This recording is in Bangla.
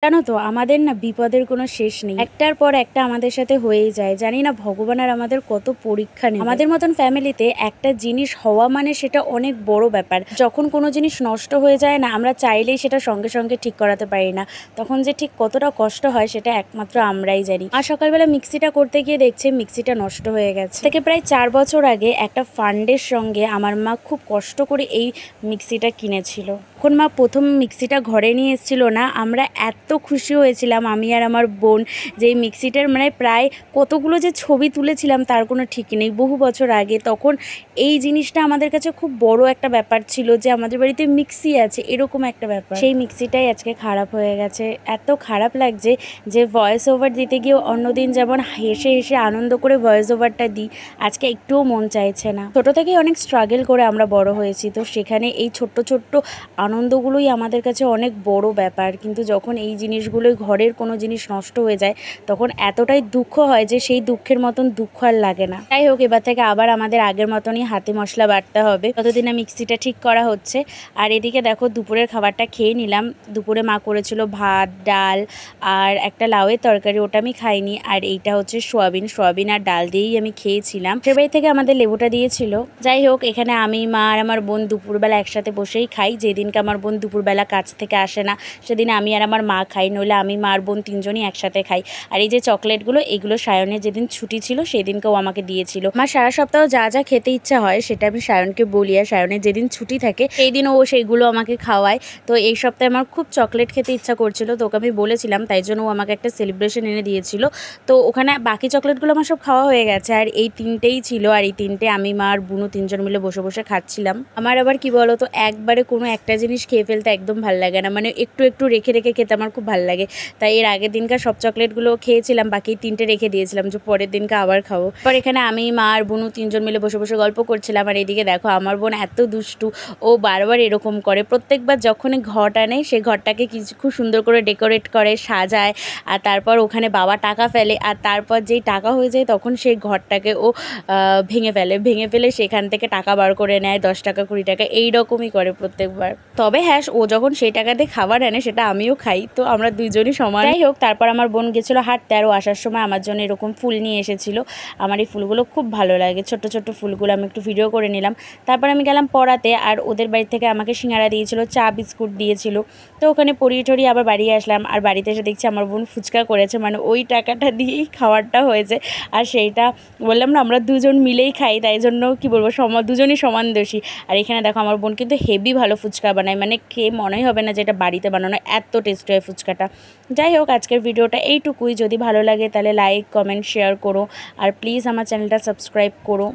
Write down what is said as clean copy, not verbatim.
জানো তো আমাদের না বিপদের কোনো শেষ নেই, একটার পর একটা আমাদের সাথে হয়েই যায়। জানি না ভগবান আর আমাদের কত পরীক্ষা নেই। আমাদের মতন ফ্যামিলিতে একটা জিনিস হওয়া মানে সেটা অনেক বড় ব্যাপার। যখন কোনো জিনিস নষ্ট হয়ে যায় না, আমরা চাইলেই সেটা সঙ্গে সঙ্গে ঠিক করাতে পারি না, তখন যে ঠিক কতটা কষ্ট হয় সেটা একমাত্র আমরাই জানি। আর সকালবেলা মিক্সিটা করতে গিয়ে দেখছে মিক্সিটা নষ্ট হয়ে গেছে। থেকে প্রায় 4 বছর আগে একটা ফান্ডের সঙ্গে আমার মা খুব কষ্ট করে এই মিক্সিটা কিনেছিল। যখন মা প্রথম মিক্সিটা ঘরে নিয়ে এসেছিল না, আমরা এত খুশি হয়েছিলাম আমি আর আমার বোন, যে এই মিক্সিটার মানে প্রায় কতগুলো যে ছবি তুলেছিলাম তার কোনো ঠিক নেই বহু বছর আগে। তখন এই জিনিসটা আমাদের কাছে খুব বড় একটা ব্যাপার ছিল যে আমাদের বাড়িতে মিক্সি আছে, এরকম একটা ব্যাপার। সেই মিক্সিটাই আজকে খারাপ হয়ে গেছে। এত খারাপ লাগছে যে ভয়েস ওভার দিতে গিয়ে অন্যদিন যেমন হেসে হেসে আনন্দ করে ভয়েস ওভারটা দিই, আজকে একটুও মন চাইছে না। ছোটো থেকেই অনেক স্ট্রাগল করে আমরা বড় হয়েছি, তো সেখানে এই ছোট্ট ছোট্ট আনন্দগুলোই আমাদের কাছে অনেক বড় ব্যাপার। কিন্তু যখন এই জিনিসগুলোই ঘরের কোনো জিনিস নষ্ট হয়ে যায় তখন এতটাই দুঃখ হয় যে সেই দুঃখের মতন দুঃখ আর লাগে না। যাই হোক, এবার থেকে আবার আমাদের আগের মতনই হাতে মশলা বাটতে হবে, ততদিনে মিক্সিটা ঠিক করা হচ্ছে। আর এদিকে দেখো দুপুরের খাবারটা খেয়ে নিলাম। দুপুরে মা করেছিল ভাত, ডাল আর একটা লাউয়ের তরকারি, ওটা আমি খাইনি। আর এইটা হচ্ছে সোয়াবিন আর ডাল দিয়েই আমি খেয়েছিলাম। সেবাই থেকে আমাদের লেবুটা দিয়েছিল। যাই হোক, এখানে আমি, মা আর আমার বোন দুপুরবেলা একসাথে বসেই খাই। যেদিনকে আমার বোন দুপুরবেলা কাজ থেকে আসে না সেদিন আমি আর আমার মা খাই, নইলে আমি, মা আর বোন তিনজনই একসাথে খাই। আর এই যে চকলেটগুলো, এগুলো সায়নের যেদিন ছুটি ছিল সেদিনকেও আমাকে দিয়েছিল। মা সারা সপ্তাহ যা যা খেতে ইচ্ছা হয় সেটা আমি সায়নকে বলি, আর সায়নের যেদিন ছুটি থাকে সেই দিন ও সেইগুলো আমাকে খাওয়ায়। তো এই সপ্তাহে আমার খুব চকলেট খেতে ইচ্ছা করছিল, তো ওকে আমি বলেছিলাম, তাই জন্য ও আমাকে একটা সেলিব্রেশন এনে দিয়েছিল। তো ওখানে বাকি চকলেটগুলো আমার সব খাওয়া হয়ে গেছে, আর এই তিনটেই ছিল। আর এই তিনটে আমি, মা আর বুনু তিনজন মিলে বসে বসে খাচ্ছিলাম। আমার আবার কি বলো তো, একবারে কোনো একটা জিনিস খেয়ে ফেলতে একদম ভাল লাগে না, মানে একটু একটু রেখে রেখে খেতে আমার খুব ভালো লাগে। তাই এর আগের দিনকার সব চকলেটগুলো খেয়েছিলাম, বাকি তিনটে রেখে দিয়েছিলাম যে পরের দিনকে আবার খাবো। পর এখানে আমি, মা আর বুনু তিনজন মিলে বসে বসে গল্প করছিলাম। আর এদিকে দেখো আমার বোন এত দুষ্টু, ও বারবার এরকম করে। প্রত্যেকবার যখনই ঘট আনে সেই ঘরটাকে কিছু খুব সুন্দর করে ডেকোরেট করে সাজায়, আর তারপর ওখানে বাবা টাকা ফেলে, আর তারপর যেই টাকা হয়ে যায় তখন সেই ঘরটাকে ও ভেঙে ফেলে সেখান থেকে টাকা বার করে নেয়, 10 টাকা 20 টাকা এইরকমই করে প্রত্যেকবার। তবে হ্যাঁ, ও যখন সেই টাকা দিয়ে খাবার আনে সেটা আমিও খাই, তো আমরা দুইজনই সমান। যাই হোক, তারপর আমার বোন গেছিলো হাঁটতে, আর ও আসার সময় আমার জন্য এরকম ফুল নিয়ে এসেছিলো। আমার এই ফুলগুলো খুব ভালো লাগে, ছোট্ট ছোট্ট ফুলগুলো। আমি একটু ভিডিও করে নিলাম। তারপর আমি গেলাম পড়াতে, আর ওদের বাড়ি থেকে আমাকে সিঙ্গারা দিয়েছিল, চা বিস্কুট দিয়েছিল। তো ওখানে পড়িয়ে টড়িয়ে আবার বাড়ি আসলাম। আর বাড়িতে এসে দেখছি আমার বোন ফুচকা করেছে, মানে ওই টাকাটা দিয়েই খাবারটা হয়েছে। আর সেইটা বললাম না, আমরা দুজন মিলেই খাই, তাই জন্য কি বলবো, দুজনই সমান দোষী। আর এখানে দেখো আমার বোন কিন্তু হেভি ভালো ফুচকা বানায়, মানে খেয়ে মনেই হবে না যে এটা বাড়িতে বানানো, এত টেস্টি হয় ফুচকাটা। যাই হোক, আজকের ভিডিওটা এইটুকুই। যদি ভালো লাগে তাহলে লাইক, কমেন্ট, শেয়ার করো, আর প্লিজ আমার চ্যানেলটা সাবস্ক্রাইব করো।